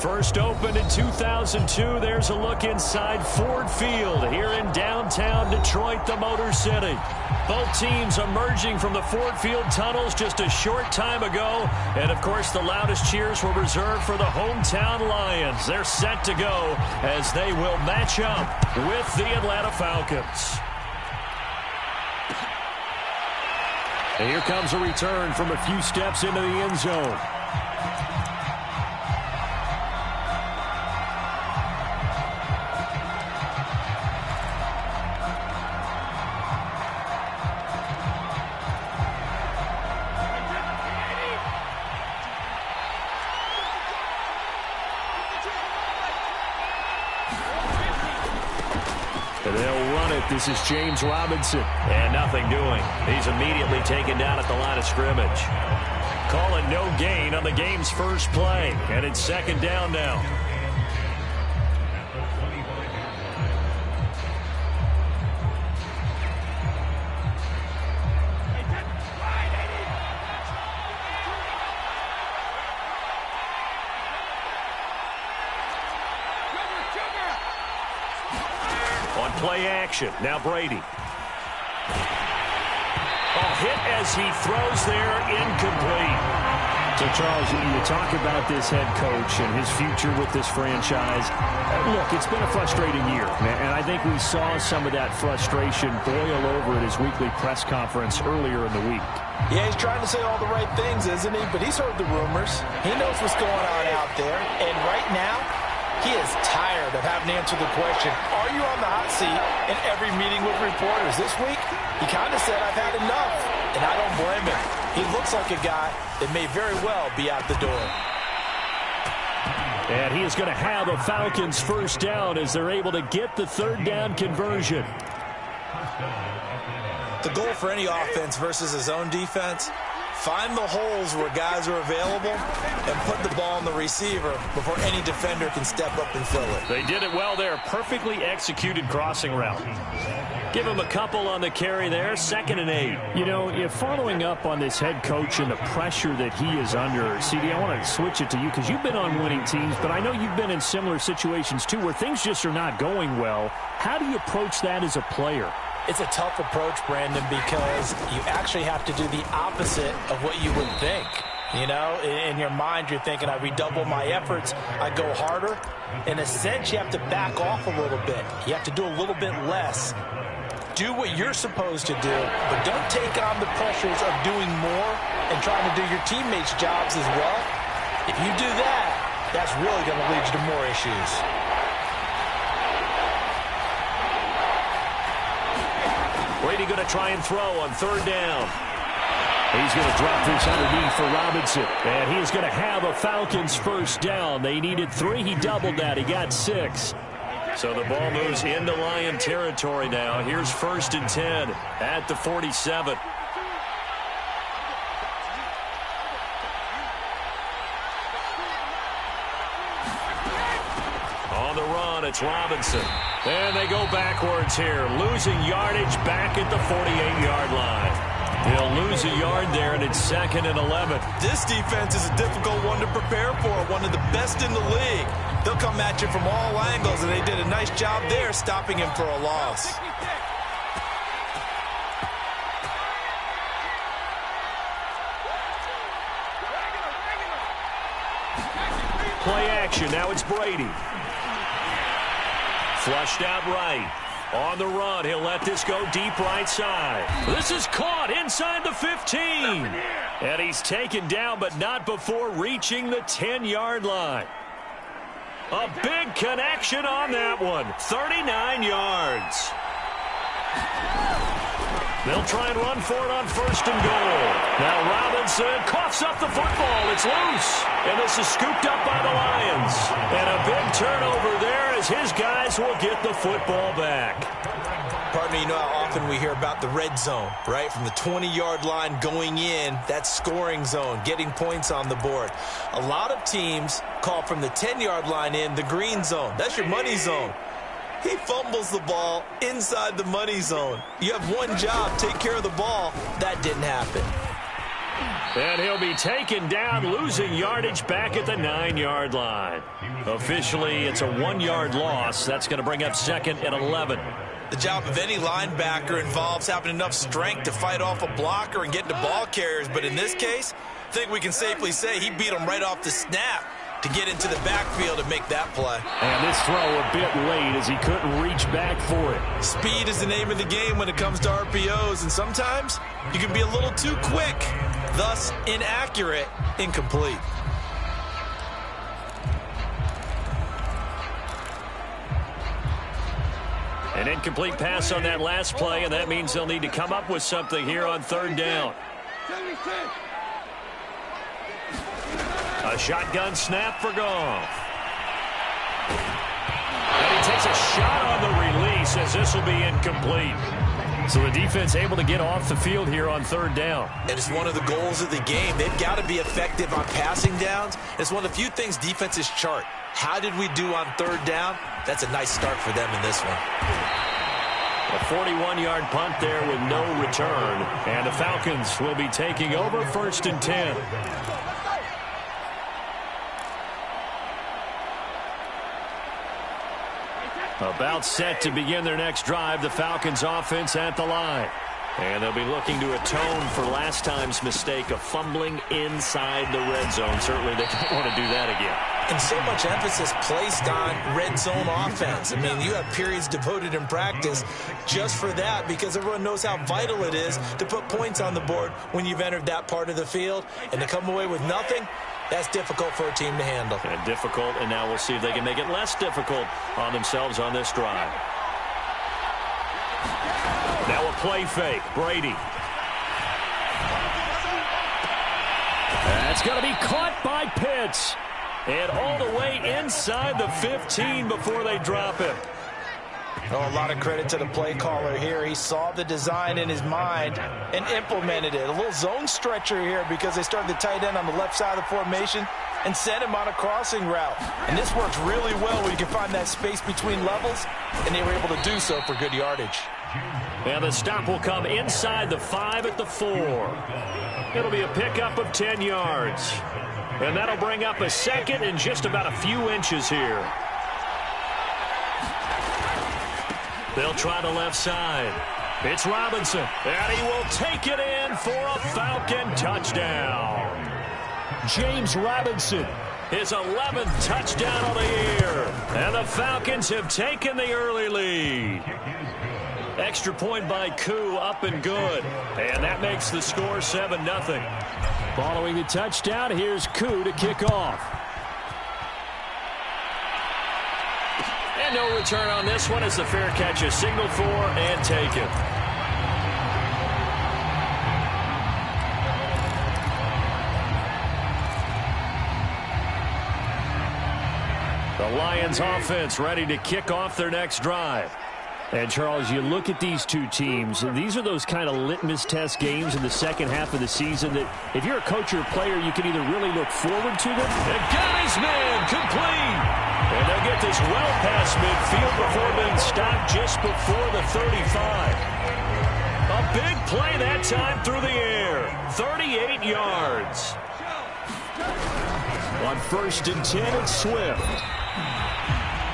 First opened in 2002, there's a look inside Ford Field here in downtown Detroit, the Motor City. Both teams emerging from the Ford Field tunnels just a short time ago. And, of course, the loudest cheers were reserved for the hometown Lions. They're set to go as they will match up with the Atlanta Falcons. And here comes a return from a few steps into the end zone. They'll run it. This is James Robinson. And nothing doing. He's immediately taken down at the line of scrimmage. Calling no gain on the game's first play. And it's second down now. Play action. Now Brady. Hit as he throws there, incomplete. So, Charles, you talk about this head coach and his future with this franchise. Look, it's been a frustrating year, and I think we saw some of that frustration boil over at his weekly press conference earlier in the week. Yeah, he's trying to say all the right things, isn't he? But he's heard the rumors. He knows what's going on out there. And right now, he is tired of having to answer the question, are you on the hot seat in every meeting with reporters? This week, he kind of said, I've had enough, and I don't blame him. He looks like a guy that may very well be out the door. And he is going to have a Falcons first down as they're able to get the third down conversion. The goal for any offense versus his own defense, find the holes where guys are available and put the ball on the receiver before any defender can step up and fill it. They did it well there. Perfectly executed crossing route. Give him a couple on the carry there. 2nd and 8. You know, if following up on this head coach and the pressure that he is under, CD, I want to switch it to you because you've been on winning teams, but I know you've been in similar situations too where things just are not going well. How do you approach that as a player? It's a tough approach, Brandon, because you actually have to do the opposite of what you would think. You know, in your mind, you're thinking, I redouble my efforts, I go harder. In a sense, you have to back off a little bit. You have to do a little bit less. Do what you're supposed to do, but don't take on the pressures of doing more and trying to do your teammates' jobs as well. If you do that, that's really going to lead you to more issues. Brady going to try and throw on third down. He's going to drop this underneath for Robinson. And he is going to have a Falcons first down. They needed 3. He doubled that. He got 6. So the ball moves into Lion territory now. Here's 1st and 10 at the 47. On the run, it's Robinson. And they go backwards here, losing yardage back at the 48-yard line. They'll lose a yard there, and it's 2nd and 11. This defense is a difficult one to prepare for, one of the best in the league. They'll come at you from all angles, and they did a nice job there stopping him for a loss. Play action, now it's Brady. Flushed out right. On the run, he'll let this go deep right side. This is caught inside the 15. And he's taken down, but not before reaching the 10-yard line. A big connection on that one. 39 yards. They'll try and run for it on 1st and goal. Now Robinson coughs up the football. It's loose. And this is scooped up by the Lions. And a big turnover there as his guys will get the football back. Partner, you know how often we hear about the red zone, right? From the 20-yard line going in, that's scoring zone, getting points on the board. A lot of teams call from the 10-yard line in the green zone. That's your money zone. He fumbles the ball inside the money zone. You have one job, take care of the ball. That didn't happen. And he'll be taken down, losing yardage back at the 9-yard line. Officially, it's a 1-yard loss. That's going to bring up second and 11. The job of any linebacker involves having enough strength to fight off a blocker and get to ball carriers. But in this case, I think we can safely say he beat him right off the snap to get into the backfield and make that play. And this throw a bit late as he couldn't reach back for it. Speed is the name of the game when it comes to RPOs, and sometimes you can be a little too quick, thus inaccurate, incomplete. An incomplete pass on that last play, and that means they'll need to come up with something here on third down. A shotgun snap for Goff. And he takes a shot on the release as this will be incomplete. So the defense able to get off the field here on third down. And it's one of the goals of the game. They've got to be effective on passing downs. It's one of the few things defenses chart. How did we do on third down? That's a nice start for them in this one. A 41-yard punt there with no return. And the Falcons will be taking over first and 10. About set to begin their next drive, the Falcons offense at the line. And they'll be looking to atone for last time's mistake of fumbling inside the red zone. Certainly they don't want to do that again. And so much emphasis placed on red zone offense. I mean, you have periods devoted in practice just for that because everyone knows how vital it is to put points on the board when you've entered that part of the field. And to come away with nothing, that's difficult for a team to handle. And difficult, and now we'll see if they can make it less difficult on themselves on this drive. Now a play fake. Brady. That's going to be caught by Pitts. And all the way inside the 15 before they drop it. Oh, a lot of credit to the play caller here. He saw the design in his mind and implemented it. A little zone stretcher here because they started the tight end on the left side of the formation and sent him on a crossing route. And this works really well where you can find that space between levels, and they were able to do so for good yardage. And the stop will come inside the 5 at the 4. It'll be a pickup of 10 yards. And that'll bring up a second and just about a few inches here. They'll try the left side. It's Robinson. And he will take it in for a Falcon touchdown. James Robinson. His 11th touchdown of the year. And the Falcons have taken the early lead. Extra point by Koo, up and good. And that makes the score 7-0. Following the touchdown, here's Koo to kick off. And no return on this one as the fair catch is signaled for and taken. The Lions offense ready to kick off their next drive. And, Charles, you look at these two teams, and these are those kind of litmus test games in the second half of the season that if you're a coach or a player, you can either really look forward to them. And got his man complete. And they'll get this well past midfield before being stopped just before the 35. A big play that time through the air. 38 yards. On first and 10, it's Swift.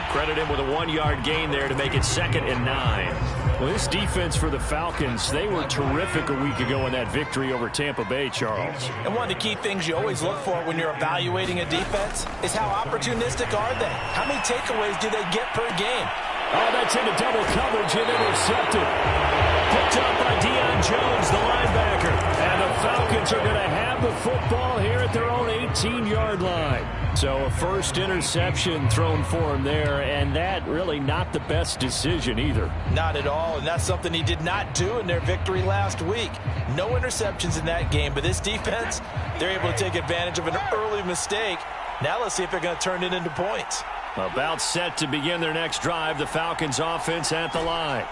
Credit him with a 1-yard gain there to make it 2nd and 9. Well, this defense for the Falcons, they were terrific a week ago in that victory over Tampa Bay, Charles. And one of the key things you always look for when you're evaluating a defense is how opportunistic are they? How many takeaways do they get per game? Oh, that's into double coverage and intercepted. Picked up by Deion Jones, the linebacker. And the Falcons are going to have the football here at their own 18-yard line. So a first interception thrown for him there, and that really not the best decision either. Not at all, and that's something he did not do in their victory last week. No interceptions in that game, but this defense, they're able to take advantage of an early mistake. Now let's see if they're going to turn it into points. About set to begin their next drive, the Falcons offense at the line.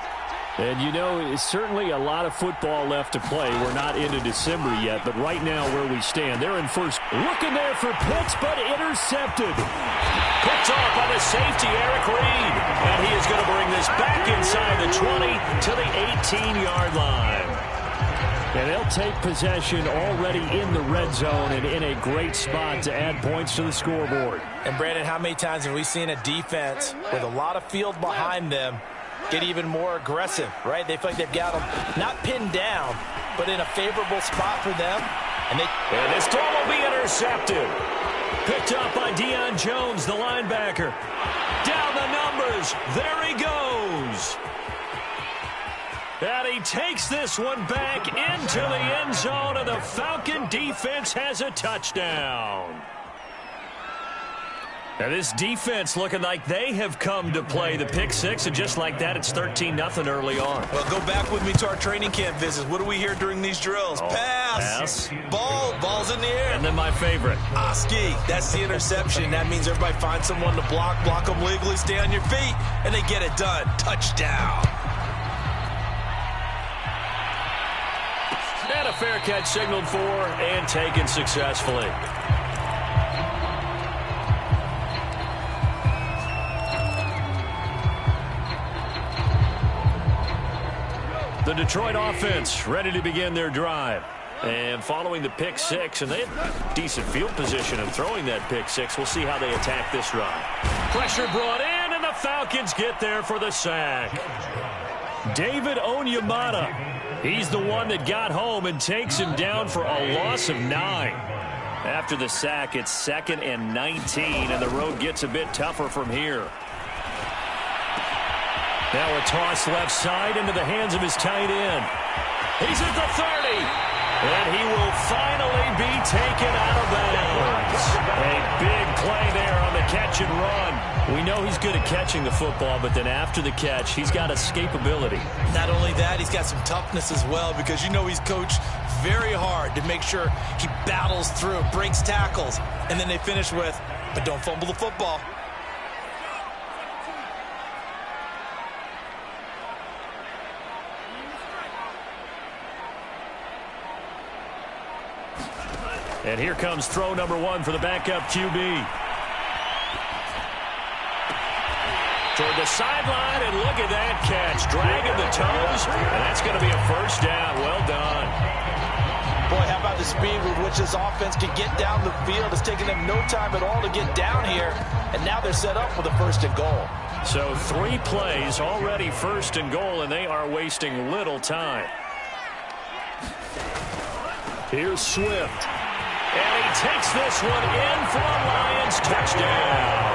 And, you know, it's certainly a lot of football left to play. We're not into December yet, but right now where we stand, they're in first. Looking there for Pitts, but intercepted. Picked off by the safety, Eric Reed. And he is going to bring this back inside the 20 to the 18-yard line. And they'll take possession already in the red zone and in a great spot to add points to the scoreboard. And, Brandon, how many times have we seen a defense with a lot of field behind them get even more aggressive, right? They feel like they've got them not pinned down, but in a favorable spot for them. And this throw will be intercepted. Picked up by Deion Jones, the linebacker. Down the numbers. There he goes. And he takes this one back into the end zone, and the Falcon defense has a touchdown. Now this defense looking like they have come to play. The pick six, and just like that, it's 13-0 early on. Well, go back with me to our training camp visits. What do we hear during these drills? Pass. Ball's in the air. And then my favorite. Ski. That's the interception. That means everybody finds someone to block them legally, stay on your feet, and they get it done. Touchdown. And a fair catch signaled for and taken successfully. The Detroit offense ready to begin their drive. And following the pick six, and they have decent field position in throwing that pick six. We'll see how they attack this drive. Pressure brought in, and the Falcons get there for the sack. David Onyemata. He's the one that got home and takes him down for a loss of 9. After the sack, it's 2nd and 19, and the road gets a bit tougher from here. Now a toss left side into the hands of his tight end. He's at the 30, and he will finally be taken out of bounds. A big play there on the catch and run. We know he's good at catching the football, but then after the catch, he's got escapability. Not only that, he's got some toughness as well, because you know he's coached very hard to make sure he battles through, breaks tackles, and then they finish with, but don't fumble the football. And here comes throw number 1 for the backup QB. Toward the sideline, and look at that catch. Dragging the toes, and that's going to be a first down. Well done. Boy, how about the speed with which this offense can get down the field? It's taken them no time at all to get down here, and now they're set up for the 1st and goal. So 3 plays, already 1st and goal, and they are wasting little time. Here's Swift. And he takes this one in for a Lions touchdown.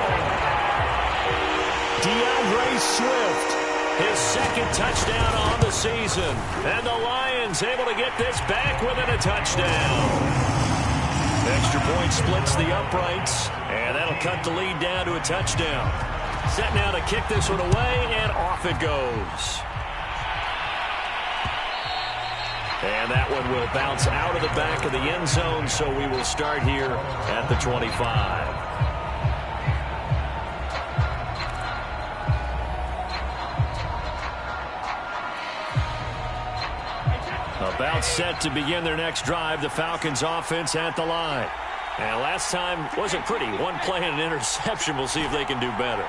DeAndre Swift, his 2nd touchdown on the season. And the Lions able to get this back within a touchdown. Extra point splits the uprights, and that'll cut the lead down to a touchdown. Set now to kick this one away, and off it goes. And that one will bounce out of the back of the end zone, so we will start here at the 25. About set to begin their next drive, the Falcons offense at the line. And last time wasn't pretty. 1 play and an interception. We'll see if they can do better.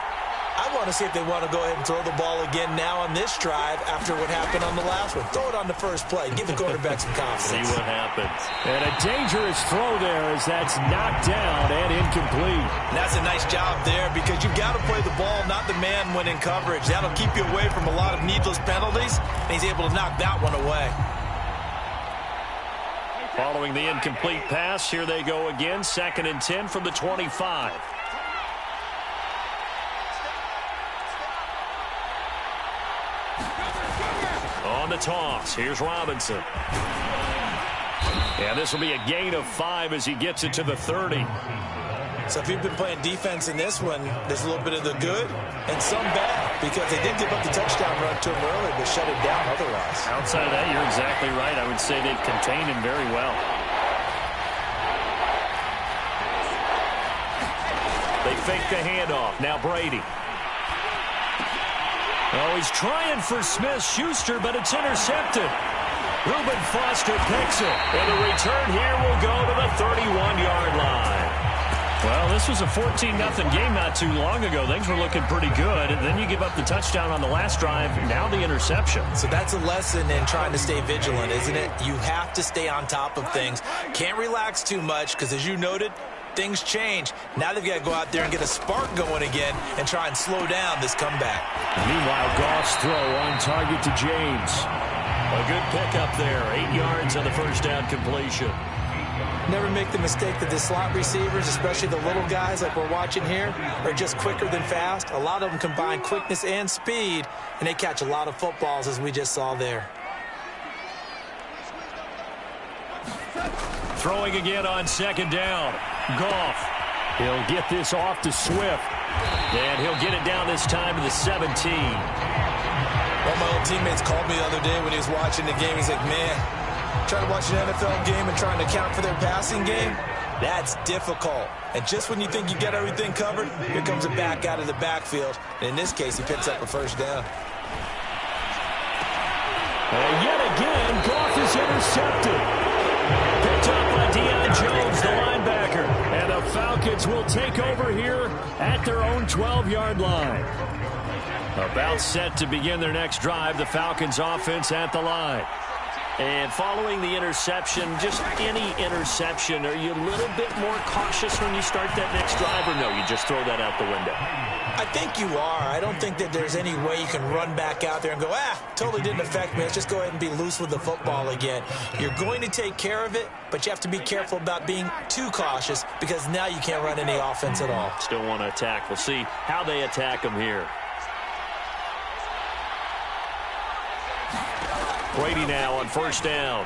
I want to see if they want to go ahead and throw the ball again now on this drive after what happened on the last one. Throw it on the first play. Give the quarterback some confidence. See what happens. And a dangerous throw there as that's knocked down and incomplete. And that's a nice job there, because you've got to play the ball, not the man when in coverage. That'll keep you away from a lot of needless penalties, and he's able to knock that one away. Following the incomplete pass, here they go again. 2nd and 10 from the 25. On the toss, here's Robinson. And this will be a gain of 5 as he gets it to the 30. So if you've been playing defense in this one, there's a little bit of the good and some bad, because they did give up the touchdown run to him early, but shut it down otherwise. Outside of that, you're exactly right. I would say they contained him very well. They fake the handoff. Now Brady. Oh, he's trying for Smith-Schuster, but it's intercepted. Reuben Foster picks it, and the return here will go to the 31-yard line. Well, this was a 14-0 game not too long ago. Things were looking pretty good. And then you give up the touchdown on the last drive. Now the interception. So that's a lesson in trying to stay vigilant, isn't it? You have to stay on top of things. Can't relax too much because, as you noted, things change. Now they've got to go out there and get a spark going again and try and slow down this comeback. Meanwhile, Goff's throw on target to James. A good pickup there. 8 yards on the first down completion. Never make the mistake that the slot receivers, especially the little guys like we're watching here, are just quicker than fast. A lot of them combine quickness and speed, and they catch a lot of footballs, as we just saw there. Throwing again on second down. Goff. He'll get this off to Swift. And he'll get it down this time to the 17. One of my old teammates called me the other day when he was watching the game. He's like, man, trying to watch an NFL game and trying to account for their passing game, that's difficult. And just when you think you get everything covered, here comes a back out of the backfield. And in this case, he picks up a first down. And yet again, Goff is intercepted. Picked up by Deion Jones, the linebacker. And the Falcons will take over here at their own 12-yard line. About set to begin their next drive, the Falcons offense at the line. And following the interception, just any interception, are you a little bit more cautious when you start that next drive, or no, you just throw that out the window? I think you are. I don't think that there's any way you can run back out there and go, totally didn't affect me. Let's just go ahead and be loose with the football again. You're going to take care of it, but you have to be careful about being too cautious because now you can't run any offense at all. Still want to attack. We'll see how they attack them here. Brady now on first down.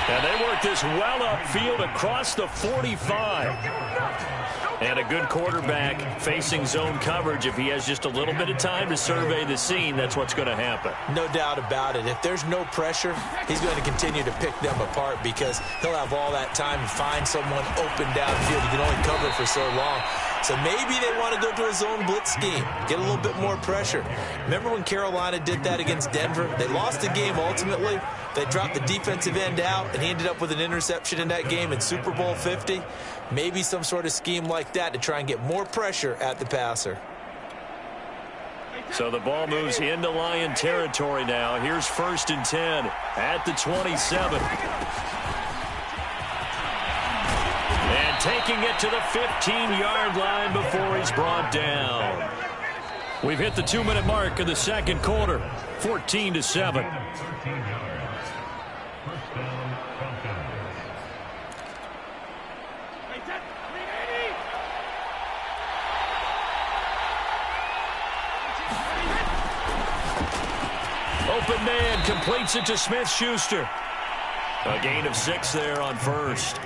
And they work this well upfield across the 45. And a good quarterback facing zone coverage. If he has just a little bit of time to survey the scene, that's what's going to happen. No doubt about it. If there's no pressure, he's going to continue to pick them apart because he'll have all that time to find someone open downfield. He can only cover for so long. So maybe they want to go to a zone blitz scheme, get a little bit more pressure. Remember when Carolina did that against Denver? They lost the game ultimately. They dropped the defensive end out, and he ended up with an interception in that game in Super Bowl 50. Maybe some sort of scheme like that to try and get more pressure at the passer. So the ball moves into Lion territory now. Here's 1st and 10 at the 27. And taking it to the 15-yard line before he's brought down. We've hit the 2-minute mark of the second quarter, 14-7. Open man completes it to Smith-Schuster. A gain of 6 there on first.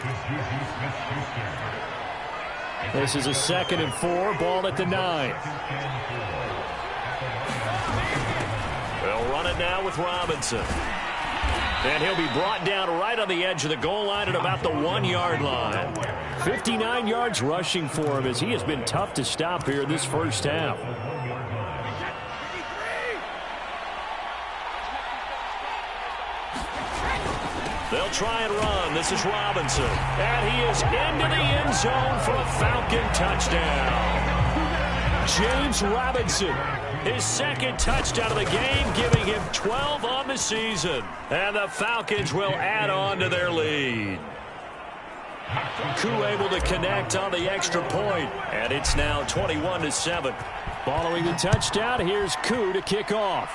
This is a 2nd and 4, ball at the 9. They'll run it now with Robinson. And he'll be brought down right on the edge of the goal line at about the 1-yard line. 59 yards rushing for him as he has been tough to stop here in this first half. They'll try and run. This is Robinson. And he is into the end zone for a Falcon touchdown. James Robinson, his 2nd touchdown of the game, giving him 12 on the season. And the Falcons will add on to their lead. Koo able to connect on the extra point. And it's now 21-7. Following the touchdown, here's Koo to kick off.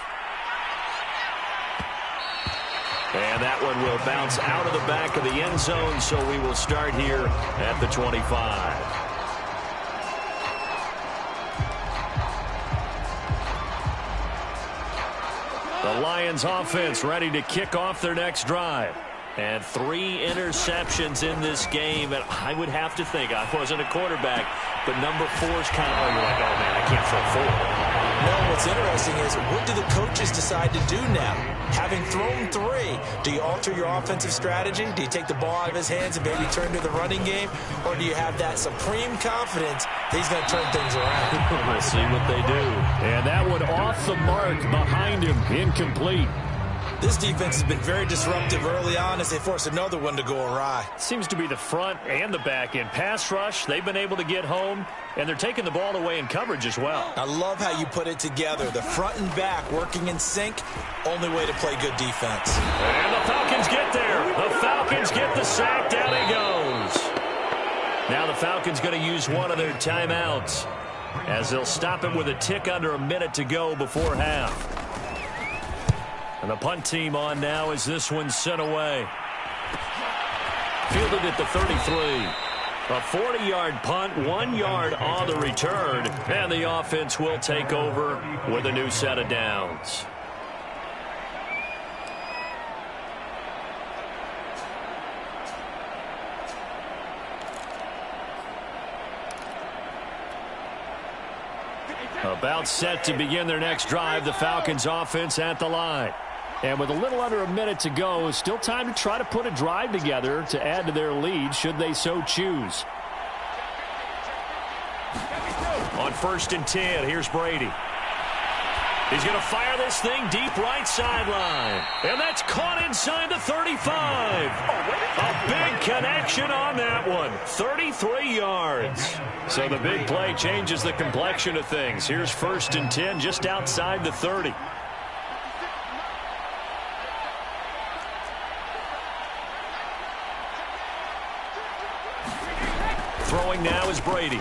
And that one will bounce out of the back of the end zone, so we will start here at the 25. The Lions offense ready to kick off their next drive. And 3 interceptions in this game. And I would have to think, I wasn't a quarterback, but number 4 is kind of, you're like, oh, man, I can't throw 4. No, what's interesting is what do the coaches decide to do now? Having thrown 3, do you alter your offensive strategy? Do you take the ball out of his hands and maybe turn to the running game? Or do you have that supreme confidence that he's going to turn things around? We'll see what they do. And that one off the mark behind him, incomplete. This defense has been very disruptive early on as they force another one to go awry. Seems to be the front and the back end. Pass rush, they've been able to get home, and they're taking the ball away in coverage as well. I love how you put it together. The front and back working in sync, only way to play good defense. And the Falcons get there. The Falcons get the sack. Down he goes. Now the Falcons going to use one of their timeouts as they'll stop it with a tick under a minute to go before half. And the punt team on now as this one's sent away. Fielded at the 33. A 40-yard punt, 1 yard on the return. And the offense will take over with a new set of downs. About set to begin their next drive, the Falcons offense at the line. And with a little under a minute to go, still time to try to put a drive together to add to their lead should they so choose. On 1st and 10, here's Brady. He's going to fire this thing deep right sideline. And that's caught inside the 35. A big connection on that one. 33 yards. So the big play changes the complexion of things. Here's 1st and 10 just outside the 30. Throwing now is Brady.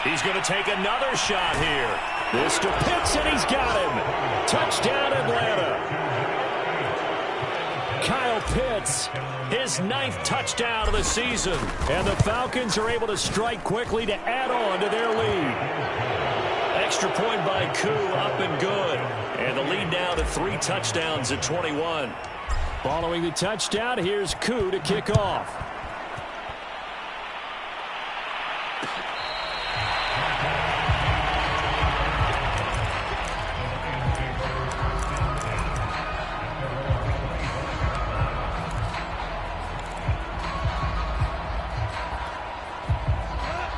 He's going to take another shot here. This to Pitts, and he's got him. Touchdown, Atlanta. Kyle Pitts, his 9th touchdown of the season. And the Falcons are able to strike quickly to add on to their lead. Extra point by Koo, up and good. And the lead now to 3 touchdowns at 21. Following the touchdown, here's Koo to kick off.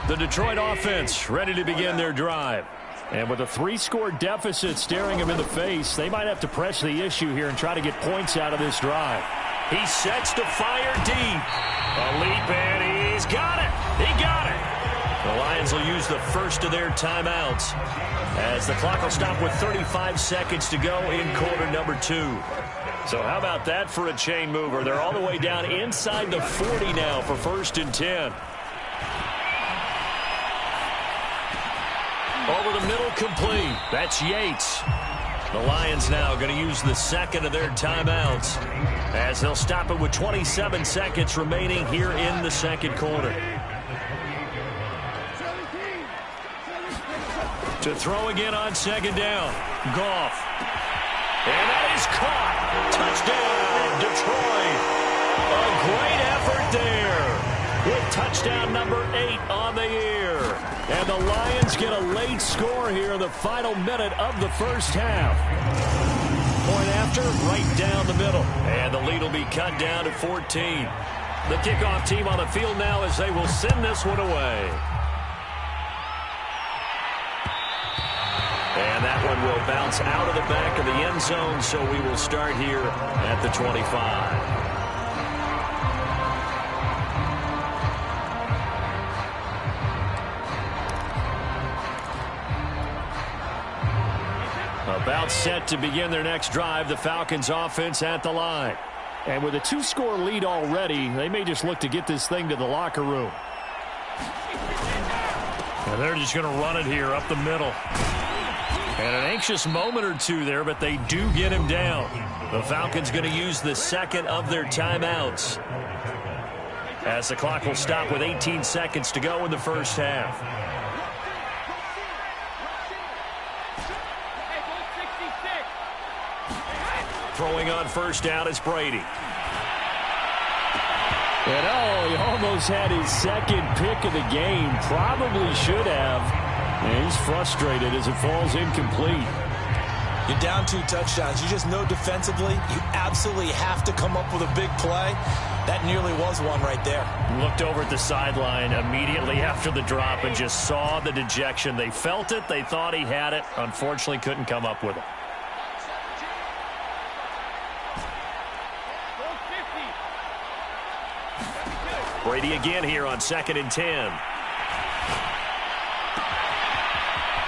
The Detroit offense ready to begin their drive. And with a 3-score deficit staring them in the face, they might have to press the issue here and try to get points out of this drive. He sets to fire deep. A leap, and he's got it. He got it. The Lions will use the first of their timeouts as the clock will stop with 35 seconds to go in quarter number 2. So how about that for a chain mover? They're all the way down inside the 40 now for 1st and 10. Over the middle, complete. That's Yates. The Lions now going to use the second of their timeouts as they'll stop it with 27 seconds remaining here in the second quarter. To throw again on 2nd down. Goff. And that is caught. Touchdown, Detroit. A great effort there with touchdown number 8 on the year. And the Lions get a late score here in the final minute of the first half. Point after, right down the middle. And the lead will be cut down to 14. The kickoff team on the field now as they will send this one away. And that one will bounce out of the back of the end zone, so we will start here at the 25. About set to begin their next drive, the Falcons offense at the line. And with a 2-score lead already, they may just look to get this thing to the locker room. And they're just going to run it here up the middle. And an anxious moment or two there, but they do get him down. The Falcons going to use the second of their timeouts as the clock will stop with 18 seconds to go in the first half. Throwing on 1st down is Brady. And he almost had his 2nd pick of the game. Probably should have. And he's frustrated as it falls incomplete. You're down 2 touchdowns. You just know defensively you absolutely have to come up with a big play. That nearly was one right there. Looked over at the sideline immediately after the drop and just saw the dejection. They felt it. They thought he had it. Unfortunately, couldn't come up with it. Brady again here on 2nd and 10.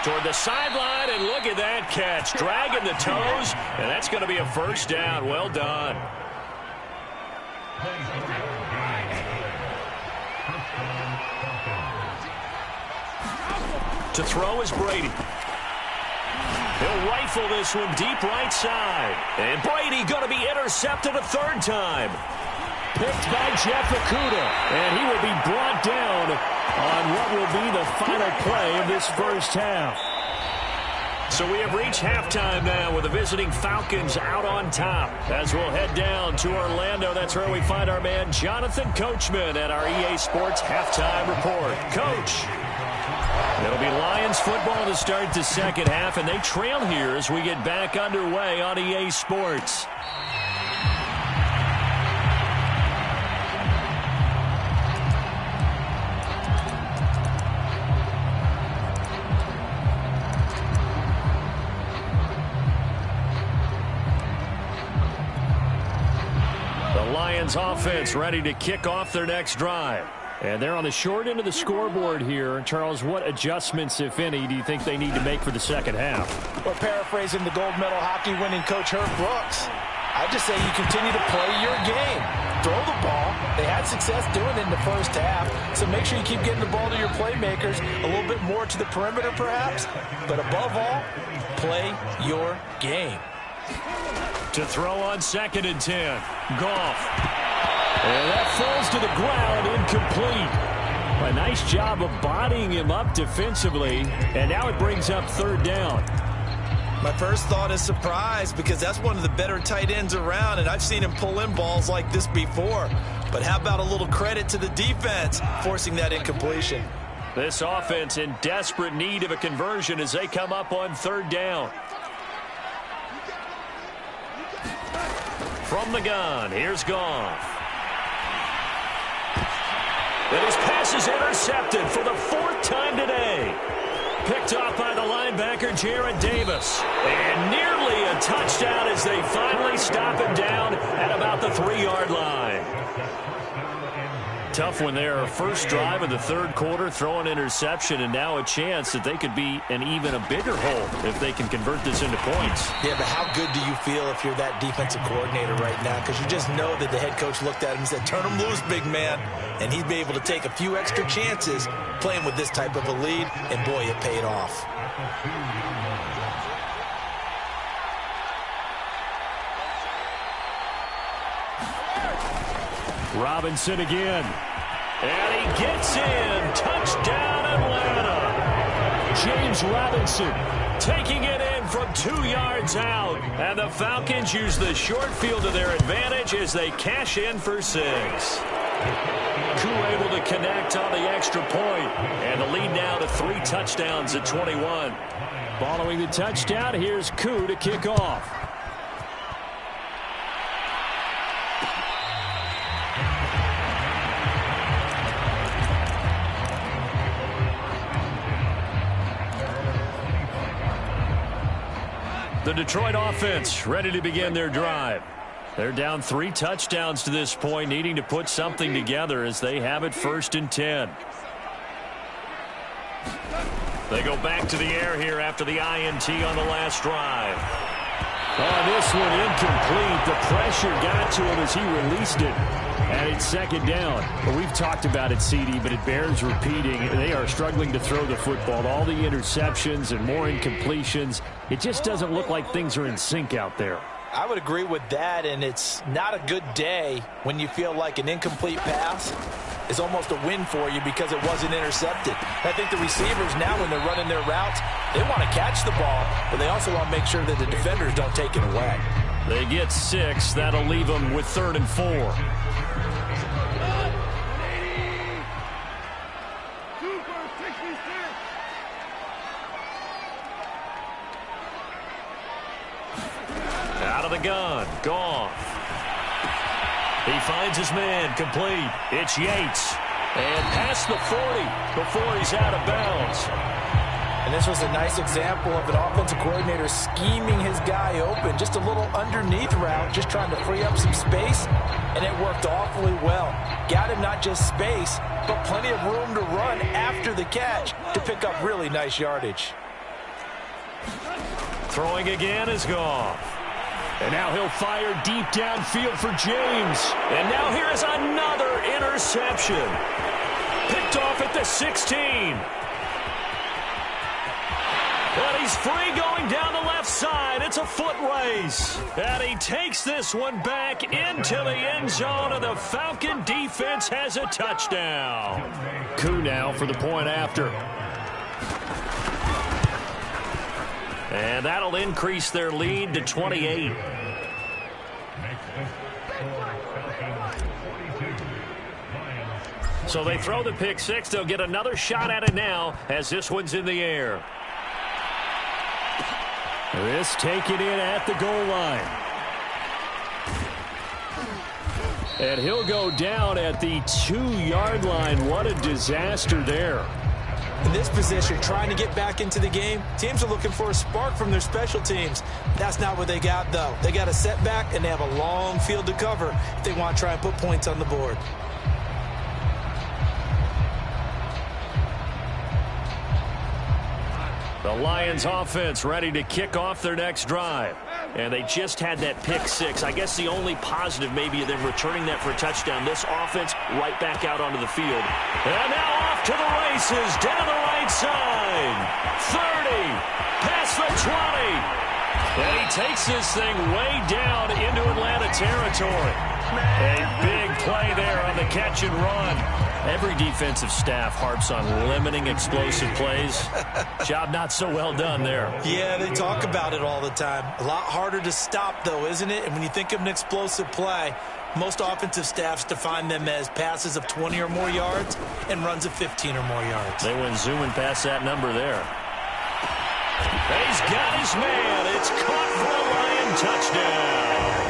Toward the sideline, and look at that catch. Dragging the toes, and that's going to be a first down. Well done. To throw is Brady. He'll rifle this one deep right side. And Brady going to be intercepted a third time. Picked by Jeff Okudah, and he will be brought down on what will be the final play of this first half. So we have reached halftime now with the visiting Falcons out on top. As we'll head down to Orlando, that's where we find our man Jonathan Coachman at our EA Sports Halftime Report. Coach. It'll be Lions football to start the second half, and they trail here as we get back underway on EA Sports. Offense ready to kick off their next drive. And they're on the short end of the scoreboard here. Charles, what adjustments, if any, do you think they need to make for the second half? Well, paraphrasing the gold medal hockey winning coach Herb Brooks, I just say you continue to play your game. Throw the ball. They had success doing it in the first half, so make sure you keep getting the ball to your playmakers, a little bit more to the perimeter perhaps, but above all, play your game. To throw on 2nd and 10. Goff. And that falls to the ground, incomplete. A nice job of bodying him up defensively, and now it brings up third down. My first thought is surprise, because that's one of the better tight ends around, and I've seen him pull in balls like this before. But how about a little credit to the defense forcing that incompletion? This offense in desperate need of a conversion as they come up on third down. From the gun, here's Goff. And his pass is intercepted for the 4th time today. Picked off by the linebacker, Jarrad Davis. And nearly a touchdown as they finally stop him down at about the 3-yard line. Tough when they're first drive of the third quarter, throw an interception, and now a chance that they could be in even a bigger hole if they can convert this into points. Yeah, but how good do you feel if you're that defensive coordinator right now? Because you just know that the head coach looked at him and said, turn him loose, big man. And he'd be able to take a few extra chances playing with this type of a lead, and boy, it paid off. Robinson again. And he gets in. Touchdown, Atlanta. James Robinson taking it in from 2 yards out. And the Falcons use the short field to their advantage as they cash in for 6. Koo able to connect on the extra point. And the lead now to 3 touchdowns at 21. Following the touchdown, here's Koo to kick off. The Detroit offense ready to begin their drive. They're down 3 touchdowns to this point, needing to put something together as they have it 1st and 10. They go back to the air here after the INT on the last drive. Oh, this one incomplete. The pressure got to him as he released it. And it's 2nd down. Well, we've talked about it, CD, but it bears repeating. They are struggling to throw the football. All the interceptions and more incompletions. It just doesn't look like things are in sync out there. I would agree with that, and it's not a good day when you feel like an incomplete pass is almost a win for you because it wasn't intercepted. I think the receivers now, when they're running their routes, they want to catch the ball, but they also want to make sure that the defenders don't take it away. They get 6. That'll leave them with 3rd and 4. Out of the gun, Goff. He finds his man, complete. It's Yates. And past the 40 before he's out of bounds. And this was a nice example of an offensive coordinator scheming his guy open. Just a little underneath route, just trying to free up some space, and it worked awfully well. Got him not just space, but plenty of room to run after the catch to pick up really nice yardage. Throwing again is gone. And now he'll fire deep downfield for James. And now here is another interception. Picked off at the 16. But he's free going down the left side. It's a foot race. And he takes this one back into the end zone, and the Falcon defense has a touchdown. Coup now for the point after. And that'll increase their lead to 28. So they throw the pick six. They'll get another shot at it now as this one's in the air. This taken in at the goal line. And he'll go down at the 2-yard line. What a disaster there. In this position, trying to get back into the game, teams are looking for a spark from their special teams. That's not what they got, though. They got a setback, and they have a long field to cover if they want to try and put points on the board. The Lions offense ready to kick off their next drive. And they just had that pick six. I guess the only positive maybe of them returning that for a touchdown. This offense right back out onto the field. And now off to the races down the right side. 30, past the 20. And he takes this thing way down into Atlanta territory. A big play there on the catch and run. Every defensive staff harps on limiting explosive plays. Job not so well done there. Yeah, they talk about it all the time. A lot harder to stop, though, isn't it? And when you think of an explosive play, most offensive staffs define them as passes of 20 or more yards and runs of 15 or more yards. They went zooming past that number there. He's got his man. It's caught for a Lion touchdown.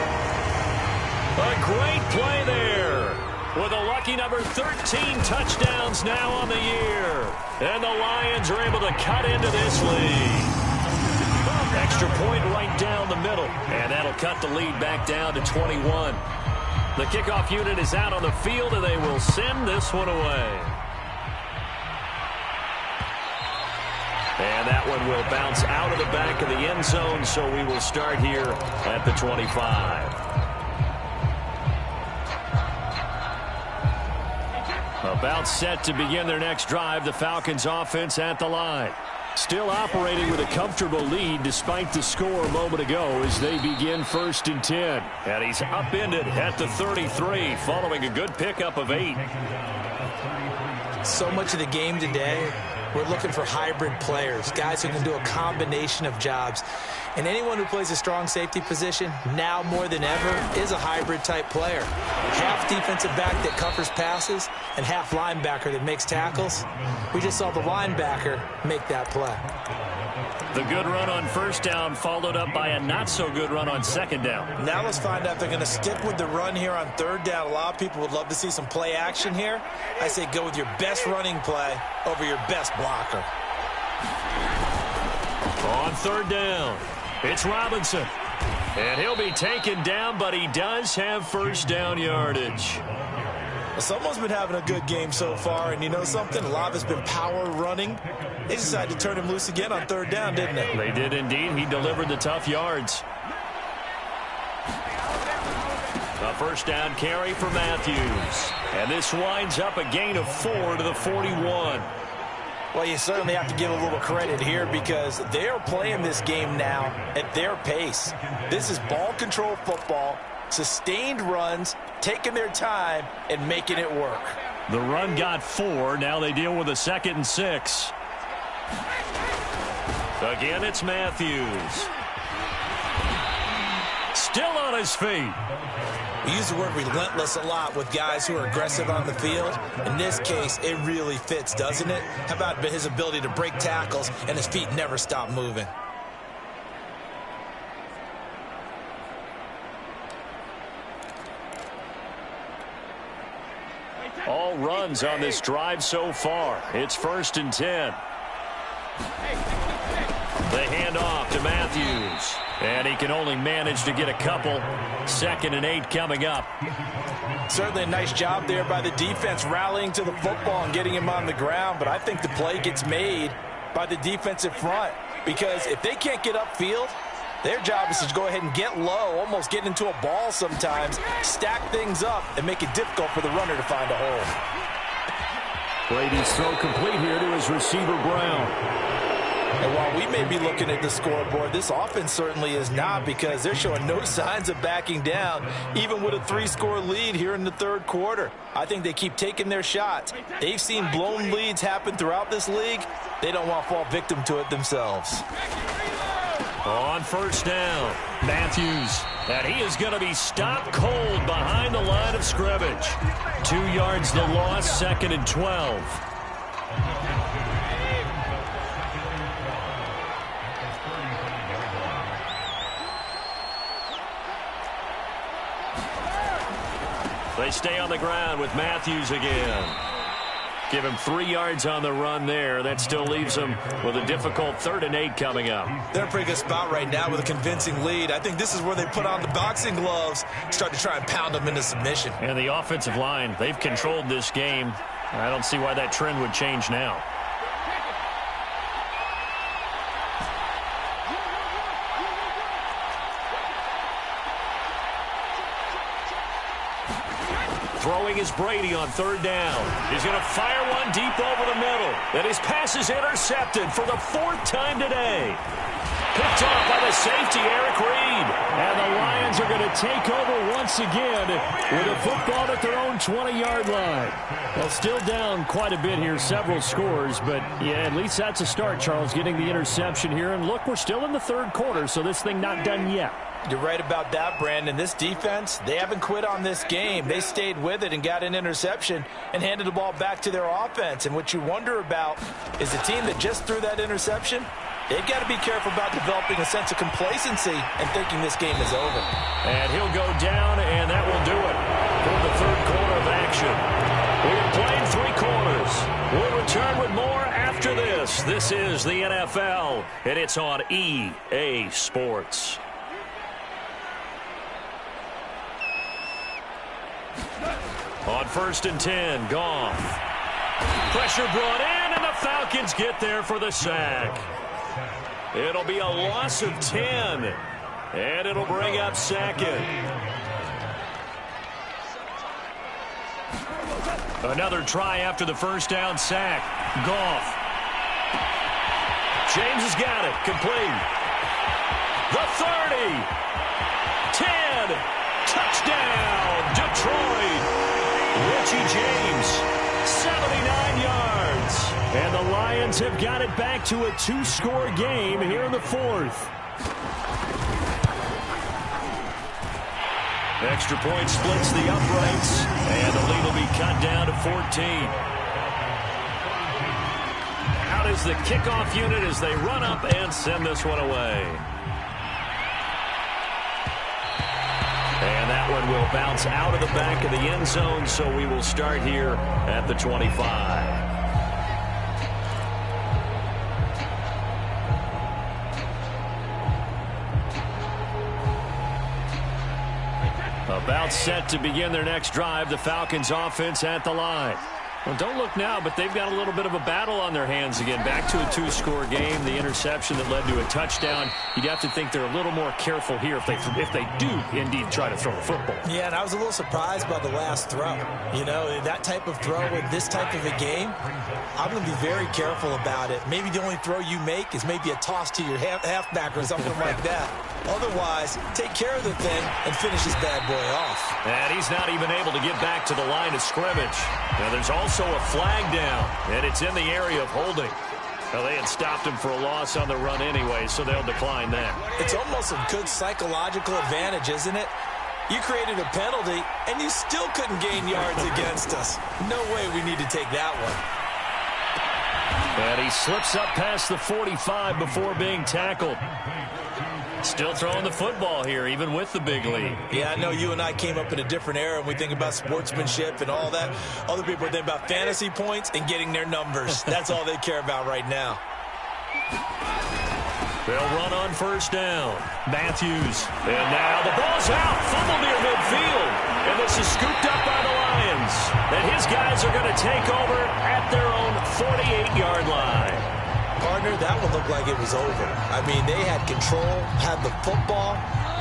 A great play there. With a lucky number 13 touchdowns now on the year. And the Lions are able to cut into this lead. Extra point right down the middle. And that'll cut the lead back down to 21. The kickoff unit is out on the field, and they will send this one away. And that one will bounce out of the back of the end zone, so we will start here at the 25. About set to begin their next drive, the Falcons offense at the line. Still operating with a comfortable lead despite the score a moment ago as they begin 1st and 10. And he's upended at the 33 following a good pickup of 8. So much of the game today, we're looking for hybrid players, guys who can do a combination of jobs. And anyone who plays a strong safety position, now more than ever, is a hybrid-type player. Half defensive back that covers passes and half linebacker that makes tackles. We just saw the linebacker make that play. The good run on first down followed up by a not-so-good run on second down. Now let's find out if they're going to stick with the run here on third down. A lot of people would love to see some play action here. I say go with your best running play over your best blocker. On third down, it's Robinson. And he'll be taken down, but he does have first down yardage. Well, someone's been having a good game so far, and you know something? A lot of it's been power running. They decided to turn him loose again on third down, didn't they? They did indeed. He delivered the tough yards. A first down carry for Matthews. And this winds up a gain of 4 to the 41. Well, you certainly have to give a little credit here because they're playing this game now at their pace. This is ball control football, sustained runs, taking their time, and making it work. The run got 4. Now they deal with a 2nd and 6. Again, it's Matthews. Still on his feet. We use the word relentless a lot with guys who are aggressive on the field. In this case, it really fits, doesn't it? How about his ability to break tackles and his feet never stop moving? All runs on this drive so far. It's 1st and 10. They hand off to Matthews. And he can only manage to get a couple. 2nd and 8 coming up. Certainly a nice job there by the defense rallying to the football and getting him on the ground. But I think the play gets made by the defensive front. Because if they can't get upfield, their job is to go ahead and get low, almost get into a ball sometimes, stack things up, and make it difficult for the runner to find a hole. Brady's throw complete here to his receiver, Brown. And while we may be looking at the scoreboard, this offense certainly is not, because they're showing no signs of backing down, even with a 3-score lead here in the 3rd quarter. I think they keep taking their shots. They've seen blown leads happen throughout this league. They don't want to fall victim to it themselves. On 1st down, Matthews. And he is going to be stopped cold behind the line of scrimmage. 2 yards the loss, 2nd and 12. They stay on the ground with Matthews again. Give him 3 yards on the run there. That still leaves him with a difficult 3rd and 8 coming up. They're in a pretty good spot right now with a convincing lead. I think this is where they put on the boxing gloves, start to try and pound them into submission. And the offensive line, they've controlled this game. I don't see why that trend would change now. Throwing is Brady on 3rd down. He's going to fire one deep over the middle. And his pass is intercepted for the 4th time today. Picked off by the safety, Eric Reed. And the Lions are going to take over once again with a football at their own 20-yard line. Well, still down quite a bit here, several scores. But, yeah, at least that's a start, Charles, getting the interception here. And, look, we're still in the 3rd quarter, so this thing not done yet. You're right about that, Brandon. This defense, they haven't quit on this game. They stayed with it and got an interception and handed the ball back to their offense. And what you wonder about is the team that just threw that interception, they've got to be careful about developing a sense of complacency and thinking this game is over. And he'll go down, and that will do it for the 3rd quarter of action. We've played 3 quarters. We'll return with more after this. This is the NFL, and it's on EA Sports. On 1st and 10, Goff. Pressure brought in, and the Falcons get there for the sack. It'll be a loss of 10, and it'll bring up 2nd. Another try after the 1st down sack. Goff. James has got it. Complete. The 30. 10. Touchdown, Detroit. Richie James, 79 yards. And the Lions have got it back to a 2-score game here in the 4th. Extra point splits the uprights, and the lead will be cut down to 14. Out is the kickoff unit as they run up and send this one away. And that one will bounce out of the back of the end zone, so we will start here at the 25. About set to begin their next drive, the Falcons offense at the line. Well, don't look now, but they've got a little bit of a battle on their hands again. Back to a 2-score game. The interception that led to a touchdown. You'd have to think they're a little more careful here if they do indeed try to throw the football. Yeah, and I was a little surprised by the last throw. You know, that type of throw in this type of a game, I'm going to be very careful about it. Maybe the only throw you make is maybe a toss to your halfback or something like that. Otherwise, take care of the thing and finish this bad boy off. And he's not even able to get back to the line of scrimmage. Now, there's also a flag down, and it's in the area of holding. Well, they had stopped him for a loss on the run anyway, so they'll decline that. It's almost a good psychological advantage, isn't it? You created a penalty, and you still couldn't gain yards against us. No way we need to take that one. And he slips up past the 45 before being tackled. Still throwing the football here, even with the big lead. Yeah, I know you and I came up in a different era, and we think about sportsmanship and all that. Other people are thinking about fantasy points and getting their numbers. That's all they care about right now. They'll run on first down. Matthews. And now the ball's out. Fumble near midfield. And this is scooped up by the Lions. And his guys are going to take over at their own 48-yard line. Partner, that one looked like it was over. I mean, they had control, had the football,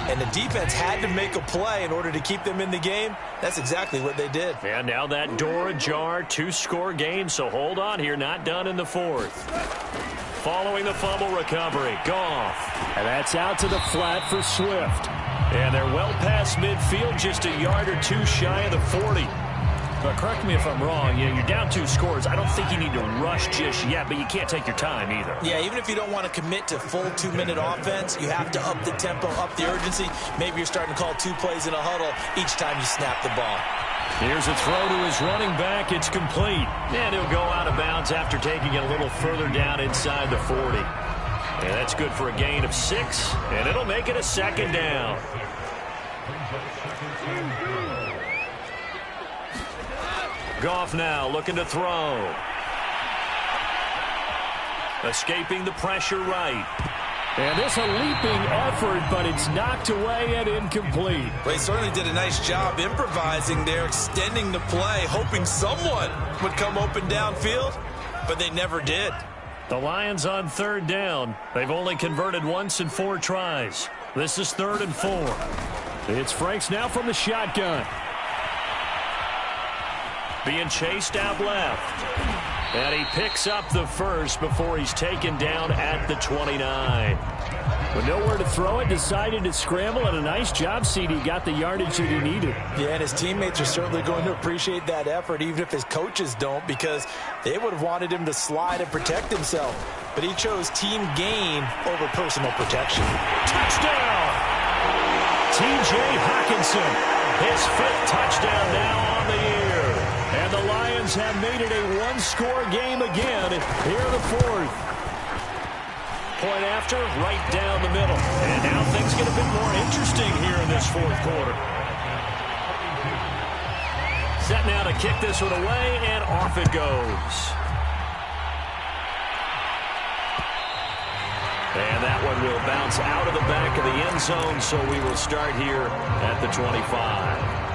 and the defense had to make a play in order to keep them in the game. That's exactly what they did. And now that door ajar, 2-score game, so hold on here, not done in the fourth. Following the fumble recovery, Goff. And that's out to the flat for Swift. And they're well past midfield, just a yard or two shy of the 40. But correct me if I'm wrong, you're down 2 scores. I don't think you need to rush just yet, but you can't take your time either. Yeah, even if you don't want to commit to full 2-minute offense, you have to up the tempo, up the urgency. Maybe you're starting to call 2 plays in a huddle each time you snap the ball. Here's a throw to his running back. It's complete. And he'll go out of bounds after taking it a little further down inside the 40. And that's good for a gain of 6, and it'll make it a 2nd down. Goff now looking to throw. Escaping the pressure right. And this a leaping effort, but it's knocked away and incomplete. Well, he certainly did a nice job improvising there, extending the play, hoping someone would come open downfield, but they never did. The Lions on 3rd down. They've only converted once in 4 tries. This is 3rd and 4. It's Franks now from the shotgun. Being chased out left. And he picks up the first before he's taken down at the 29. With nowhere to throw it, decided to scramble, and a nice job, CD. Got the yardage that he needed. Yeah, and his teammates are certainly going to appreciate that effort, even if his coaches don't, because they would have wanted him to slide and protect himself. But he chose team gain over personal protection. Touchdown! T.J. Hockenson, his 5th touchdown now on the year. And the Lions have made it a 1-score game again here in the 4th. Point after, right down the middle. And now things get a bit more interesting here in this 4th quarter. Set now to kick this one away, and off it goes. And that one will bounce out of the back of the end zone, so we will start here at the 25.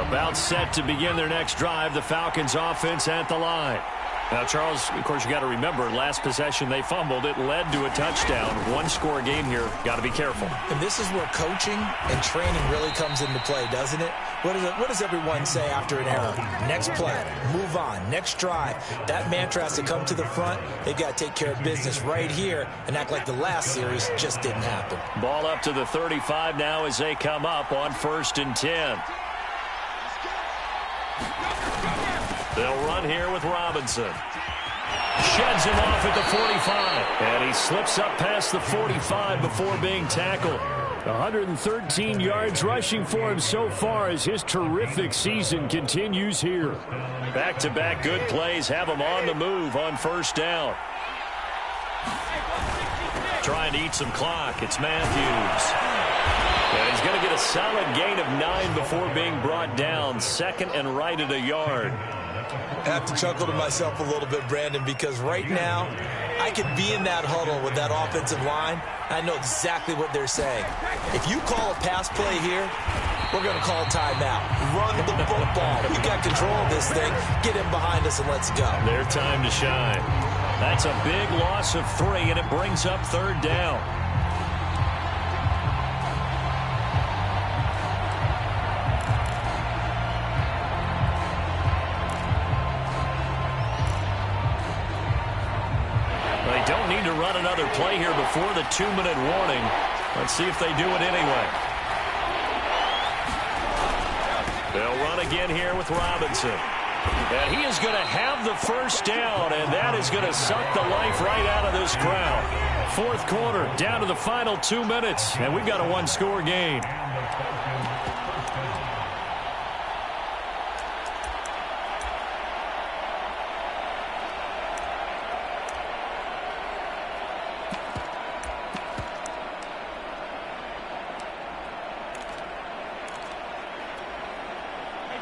About set to begin their next drive, the Falcons offense at the line. Now, Charles, of course, you got to remember, last possession they fumbled. It led to a touchdown. 1-score game here. Got to be careful. And this is where coaching and training really comes into play, doesn't it? What does everyone say after an error? Next play, move on, next drive. That mantra has to come to the front. They've got to take care of business right here and act like the last series just didn't happen. Ball up to the 35 now as they come up on 1st and 10. They'll run here with Robinson. Sheds him off at the 45. And he slips up past the 45 before being tackled. 113 yards rushing for him so far as his terrific season continues here. Back-to-back good plays have him on the move on 1st down. Trying to eat some clock. It's Matthews. And he's going to get a solid gain of 9 before being brought down. 2nd and right at a yard. I have to chuckle to myself a little bit, Brandon, because right now I could be in that huddle with that offensive line. I know exactly what they're saying. If you call a pass play here, we're going to call timeout. Run the football. We got control of this thing. Get him behind us and let's go. Their time to shine. That's a big loss of 3, and it brings up 3rd down. They don't need to run another play here before the 2-minute warning. Let's see if they do it anyway. They'll run again here with Robinson. And he is going to have the 1st down, and that is going to suck the life right out of this crowd. 4th quarter, down to the final 2 minutes, and we've got a 1-score game.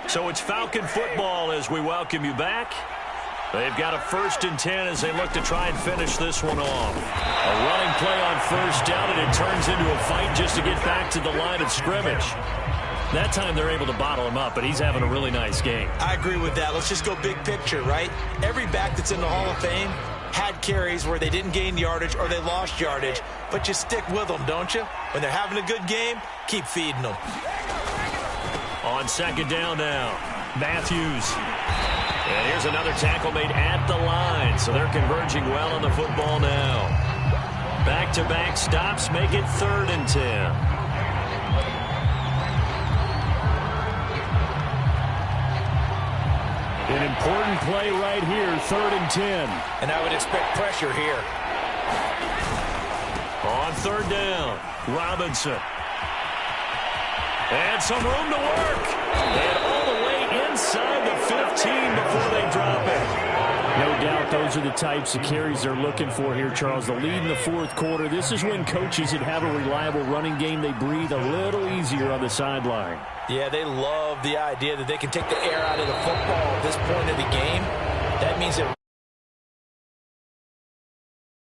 So it's Falcon football as we welcome you back. They've got a 1st and 10 as they look to try and finish this one off. A running play on 1st down, and it turns into a fight just to get back to the line of scrimmage. That time they're able to bottle him up, but he's having a really nice game. I agree with that. Let's just go big picture, right? Every back that's in the Hall of Fame had carries where they didn't gain yardage or they lost yardage, but you stick with them, don't you? When they're having a good game, keep feeding them. On 2nd down now, Matthews. And here's another tackle made at the line, so they're converging well on the football now. Back-to-back stops make it 3rd and 10. An important play right here, 3rd and 10. And I would expect pressure here. On 3rd down, Robinson. And some room to work. And all the way inside the 15 before they drop it. No doubt those are the types of carries they're looking for here, Charles. The lead in the 4th quarter. This is when coaches that have a reliable running game, they breathe a little easier on the sideline. Yeah, they love the idea that they can take the air out of the football at this point of the game. That means that